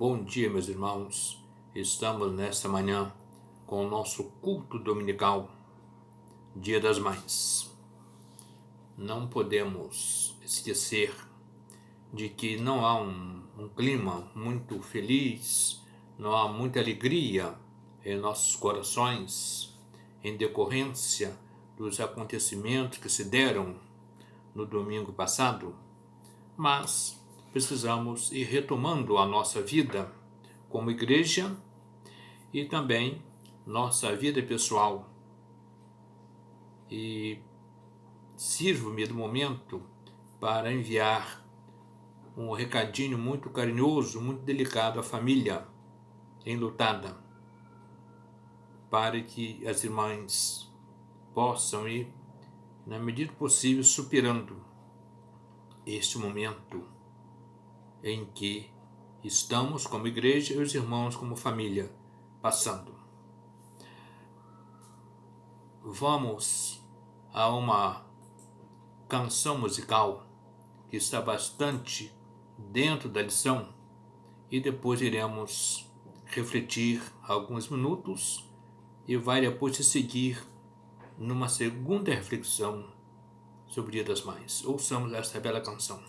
Bom dia, meus irmãos. Estamos nesta manhã com o nosso culto dominical, Dia das Mães. Não podemos esquecer de que não há um clima muito feliz, não há muita alegria em nossos corações em decorrência dos acontecimentos que se deram no domingo passado, mas precisamos ir retomando a nossa vida como igreja e também nossa vida pessoal. E sirvo-me do momento para enviar um recadinho muito carinhoso, muito delicado à família enlutada, para que as irmãs possam ir, na medida possível, superando este momento em que estamos como igreja e os irmãos como família passando. Vamos a uma canção musical que está bastante dentro da lição e depois iremos refletir alguns minutos e vai depois se seguir numa segunda reflexão sobre o Dia das Mães. Ouçamos esta bela canção.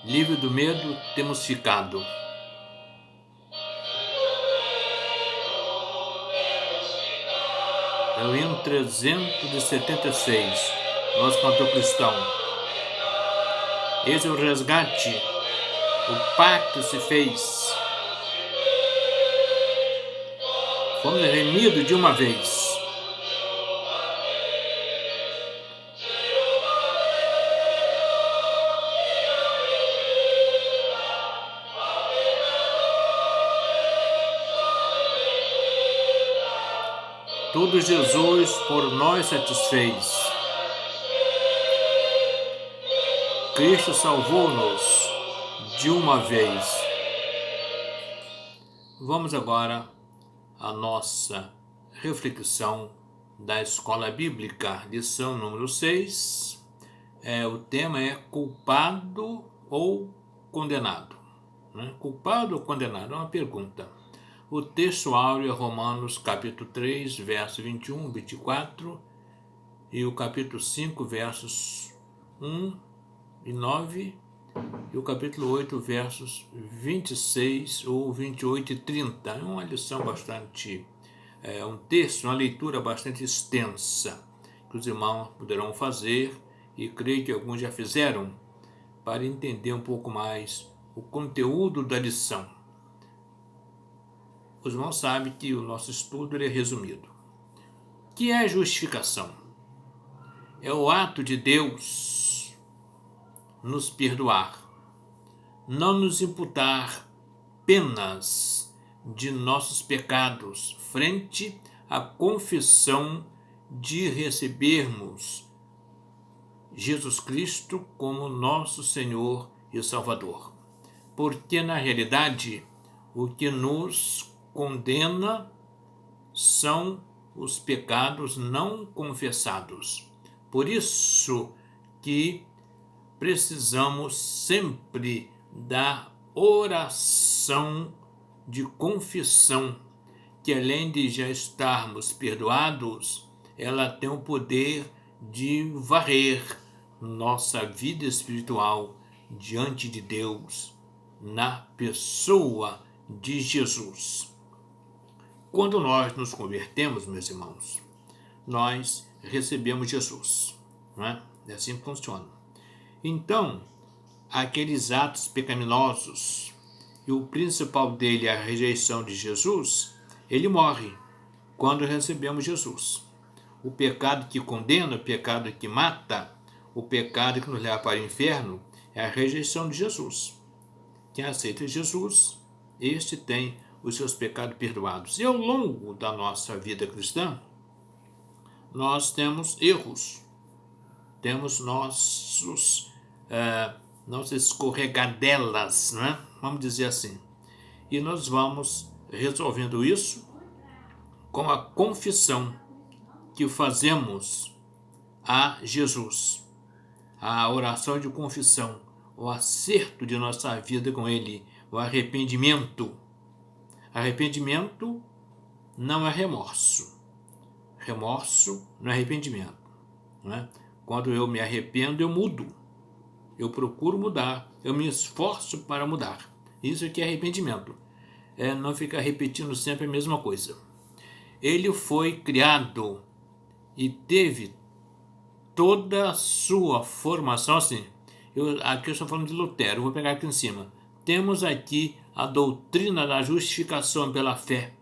Livre do medo temos ficado. É o hino 376, nosso cantor cristão. Eis o resgate, o pacto se fez. Fomos remidos de uma vez. Tudo Jesus por nós satisfez. Cristo salvou-nos de uma vez. Vamos agora à nossa reflexão da Escola Bíblica, lição número 6. O tema é culpado ou condenado. Culpado ou condenado? É uma pergunta. O texto áureo é Romanos capítulo 3, versos 21, 24 e o capítulo 5, versos 1 e 9 e o capítulo 8, versos 26 ou 28 e 30. É uma lição bastante, um texto, uma leitura bastante extensa que os irmãos poderão fazer e creio que alguns já fizeram para entender um pouco mais o conteúdo da lição. Os irmãos sabem que o nosso estudo é resumido. O que é justificação? É o ato de Deus nos perdoar, não nos imputar penas de nossos pecados frente à confissão de recebermos Jesus Cristo como nosso Senhor e Salvador. Porque, na realidade, o que nos condena são os pecados não confessados. Por isso que precisamos sempre da oração de confissão, que além de já estarmos perdoados, ela tem o poder de varrer nossa vida espiritual diante de Deus na pessoa de Jesus. Quando nós nos convertemos, meus irmãos, nós recebemos Jesus, não é? É assim que funciona. Então, aqueles atos pecaminosos, e o principal dele é a rejeição de Jesus, ele morre quando recebemos Jesus. O pecado que condena, o pecado que mata, o pecado que nos leva para o inferno, é a rejeição de Jesus. Quem aceita Jesus, este tem os seus pecados perdoados. E ao longo da nossa vida cristã, nós temos erros, temos nossas escorregadelas, não é? Vamos dizer assim. E nós vamos resolvendo isso com a confissão que fazemos a Jesus, a oração de confissão, o acerto de nossa vida com Ele, o arrependimento. Arrependimento não é remorso. Remorso não é arrependimento. Não é? Quando eu me arrependo, eu mudo. Eu procuro mudar. Eu me esforço para mudar. Isso aqui é arrependimento. É não ficar repetindo sempre a mesma coisa. Ele foi criado e teve toda a sua formação, assim, aqui eu estou falando de Lutero, vou pegar aqui em cima. Temos aqui a doutrina da justificação pela fé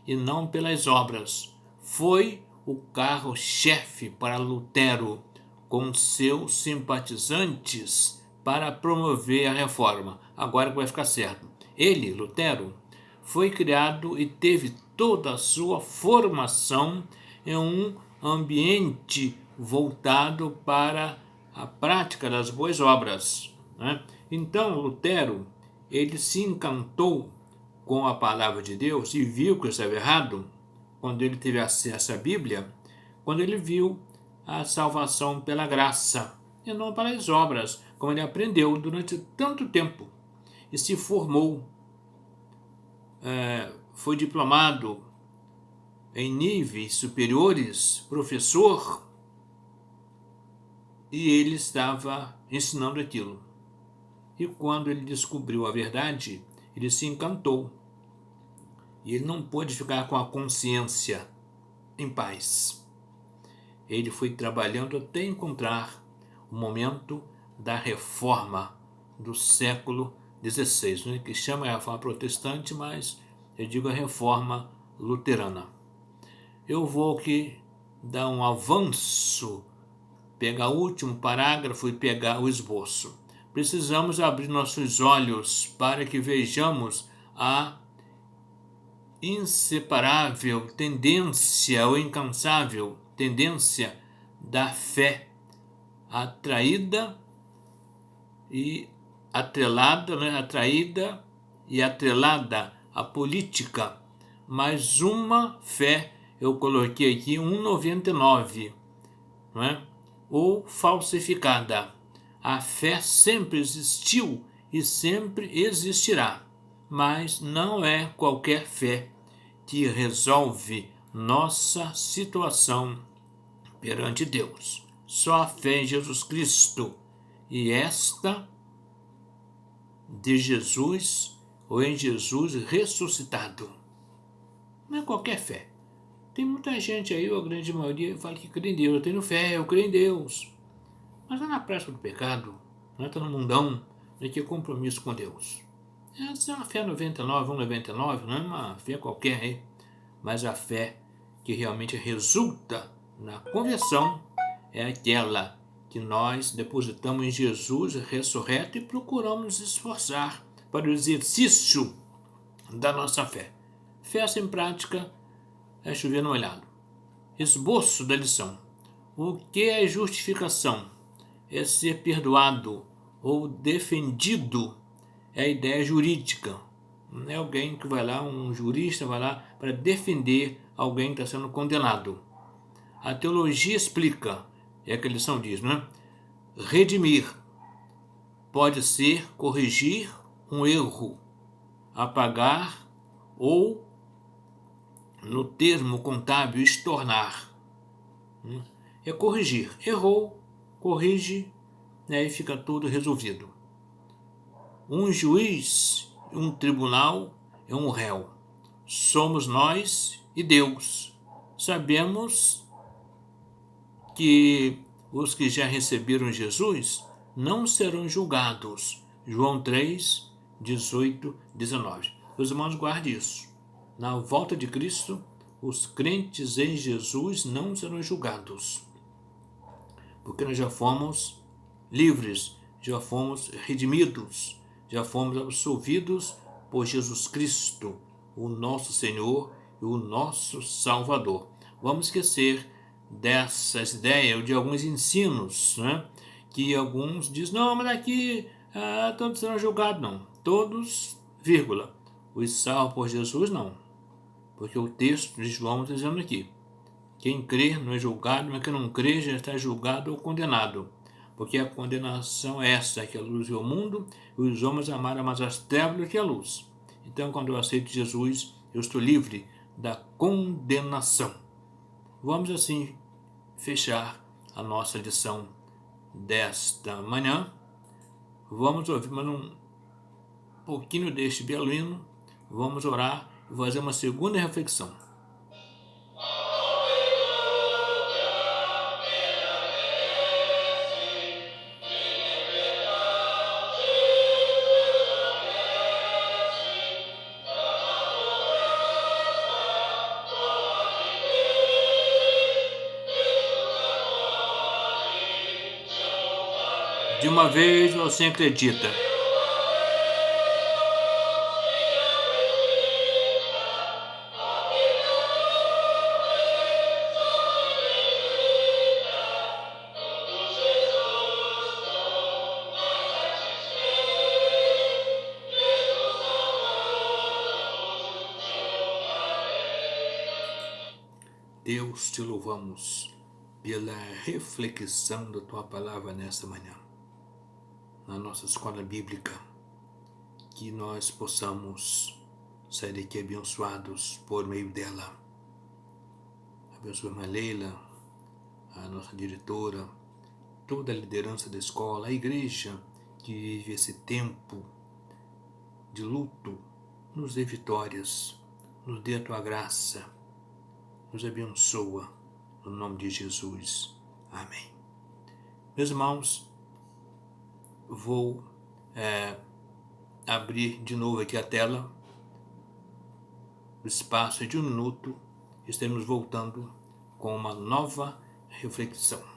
e não pelas obras. Foi o carro-chefe para Lutero, com seus simpatizantes, para promover a reforma. Agora que vai ficar certo. Ele, Lutero, foi criado e teve toda a sua formação em um ambiente voltado para a prática das boas obras, né? Então, Lutero, ele se encantou com a palavra de Deus e viu que estava errado quando ele teve acesso à Bíblia, quando ele viu a salvação pela graça e não pelas obras, como ele aprendeu durante tanto tempo e se formou, foi diplomado em níveis superiores, professor, e ele estava ensinando aquilo. E quando ele descobriu a verdade, ele se encantou. E ele não pôde ficar com a consciência em paz. Ele foi trabalhando até encontrar o momento da reforma do século XVI, né, que chama a reforma protestante, mas eu digo a reforma luterana. Eu vou aqui dar um avanço, pegar o último parágrafo e pegar o esboço. Precisamos abrir nossos olhos para que vejamos a inseparável tendência, ou incansável tendência da fé, atraída e atrelada, né? Atraída e atrelada à política. Mais uma fé, eu coloquei aqui 1,99, não é? Ou falsificada. A fé sempre existiu e sempre existirá, mas não é qualquer fé que resolve nossa situação perante Deus. Só a fé em Jesus Cristo, e esta de Jesus, ou em Jesus ressuscitado. Não é qualquer fé. Tem muita gente aí, a grande maioria, fala que crê em Deus. Eu tenho fé, eu creio em Deus. Mas é na prática do pecado, não está no mundão, não tem compromisso com Deus. Essa é uma fé 99, 1,99, não é uma fé qualquer aí, mas a fé que realmente resulta na conversão é aquela que nós depositamos em Jesus ressurreto e procuramos nos esforçar para o exercício da nossa fé. Fé sem prática é chover no molhado. Esboço da lição. O que é justificação? É ser perdoado ou defendido. É a ideia jurídica. Não é alguém que vai lá, um jurista vai lá para defender alguém que está sendo condenado. A teologia explica, é que a lição diz, né? Redimir pode ser corrigir um erro, apagar ou, no termo contábil, estornar. É corrigir. Errou, corrige, e fica tudo resolvido. Um juiz, um tribunal é um réu. Somos nós e Deus. Sabemos que os que já receberam Jesus não serão julgados. João 3, 18, 19. Os irmãos, guardem isso. Na volta de Cristo, os crentes em Jesus não serão julgados, porque nós já fomos livres, já fomos redimidos, já fomos absolvidos por Jesus Cristo, o nosso Senhor e o nosso Salvador. Vamos esquecer dessas ideias, de alguns ensinos, né? Que alguns dizem, não, mas aqui todos serão julgados. Não, todos, vírgula. Os salvos por Jesus, não. Porque o texto de João está dizendo aqui Quem crê não é julgado, mas quem não crê já está julgado ou condenado. Porque a condenação é essa, que a luz veio ao mundo, e os homens amaram mais as trevas do que a luz. Então, quando eu aceito Jesus, eu estou livre da condenação. Vamos assim fechar a nossa lição desta manhã. Vamos ouvir mais um pouquinho deste belo hino, vamos orar e fazer uma segunda reflexão. De uma vez você acredita. Deus, te louvamos pela reflexão da tua palavra nesta manhã, na nossa escola bíblica, que nós possamos sair daqui abençoados por meio dela. Abençoa a irmã Leila, a nossa diretora, toda a liderança da escola, a igreja que vive esse tempo de luto, nos dê vitórias, nos dê a tua graça, nos abençoa, no nome de Jesus. Amém. Meus irmãos, vou abrir de novo aqui a tela, o espaço de 1 minuto, estaremos voltando com uma nova reflexão.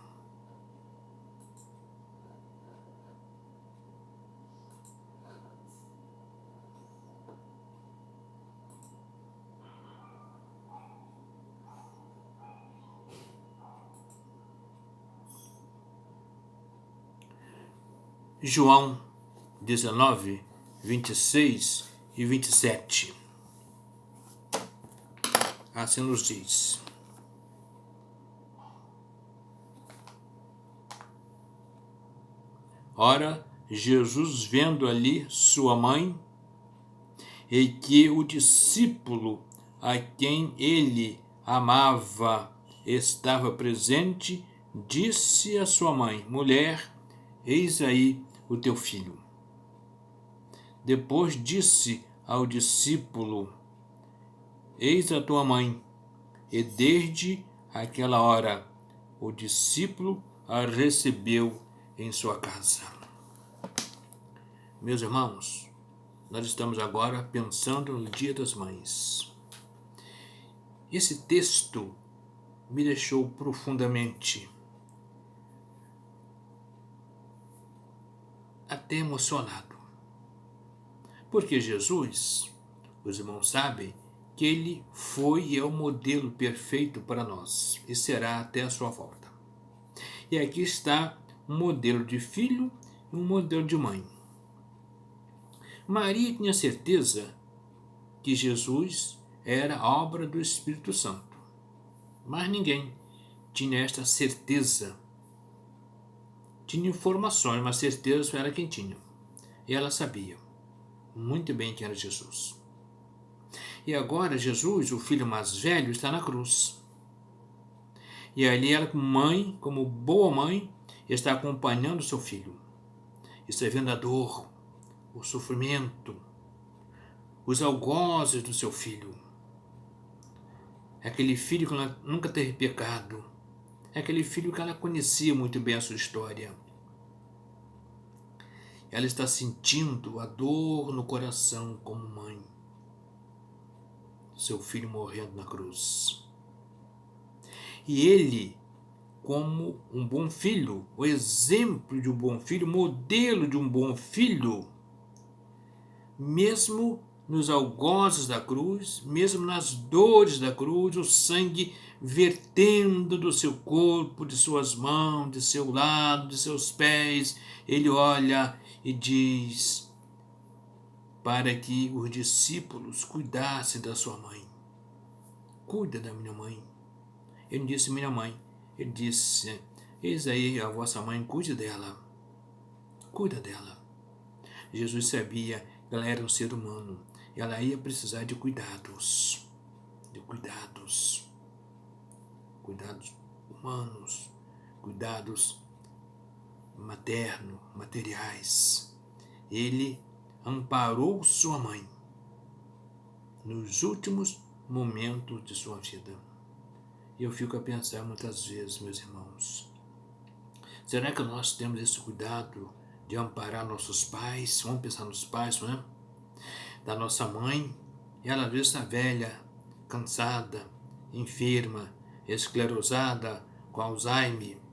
João 19, 26 e 27. Assim nos diz: Ora, Jesus, vendo ali sua mãe, e que o discípulo a quem ele amava estava presente, disse à sua mãe: Mulher, eis aí o teu filho. Depois disse ao discípulo: Eis a tua mãe. E desde aquela hora o discípulo a recebeu em sua casa. Meus irmãos, nós estamos agora pensando no Dia das Mães. Esse texto me deixou profundamente até emocionado. Porque Jesus, os irmãos sabem, que ele foi e é o modelo perfeito para nós e será até a sua volta. E aqui está um modelo de filho e um modelo de mãe. Maria tinha certeza que Jesus era obra do Espírito Santo, mas ninguém tinha esta certeza. Tinha informações, mas certeza só era quem tinha. E ela sabia muito bem quem era Jesus. E agora Jesus, o filho mais velho, está na cruz. E ali ela, como mãe, como boa mãe, está acompanhando seu filho. Está vendo a dor, o sofrimento, os algozes do seu filho. É aquele filho que ela nunca teve pecado. É aquele filho que ela conhecia muito bem a sua história. Ela está sentindo a dor no coração como mãe. Seu filho morrendo na cruz. E ele, como um bom filho, o exemplo de um bom filho, modelo de um bom filho, mesmo nos algozes da cruz, mesmo nas dores da cruz, o sangue vertendo do seu corpo, de suas mãos, de seu lado, de seus pés, ele olha e diz para que os discípulos cuidassem da sua mãe. Cuida da minha mãe. Ele não disse minha mãe. Ele disse, eis aí a vossa mãe, cuide dela. Cuida dela. Jesus sabia que ela era um ser humano. Ela ia precisar de cuidados. De cuidados. Cuidados humanos. Cuidados maternos, materiais. Ele amparou sua mãe nos últimos momentos de sua vida. E eu fico a pensar muitas vezes, meus irmãos, será que nós temos esse cuidado de amparar nossos pais? Vamos pensar nos pais, não é? Da nossa mãe, ela às vezes está velha, cansada, enferma, esclerosada, com Alzheimer.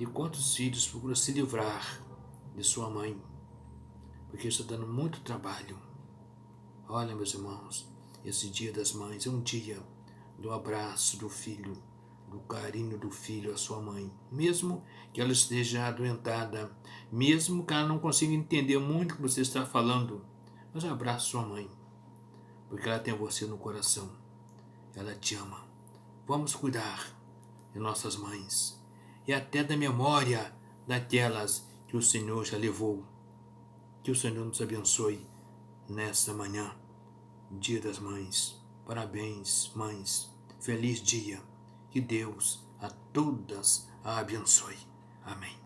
E quantos filhos procuram se livrar de sua mãe? Porque está dando muito trabalho. Olha, meus irmãos, esse dia das mães é um dia do abraço do filho, do carinho do filho à sua mãe, mesmo que ela esteja adoentada, mesmo que ela não consiga entender muito o que você está falando, mas abraça sua mãe, porque ela tem você no coração, ela te ama. Vamos cuidar de nossas mães e até da memória daquelas que o Senhor já levou. Que o Senhor nos abençoe nesta manhã, dia das mães. Parabéns, mães. Feliz dia. Que Deus a todas a abençoe. Amém.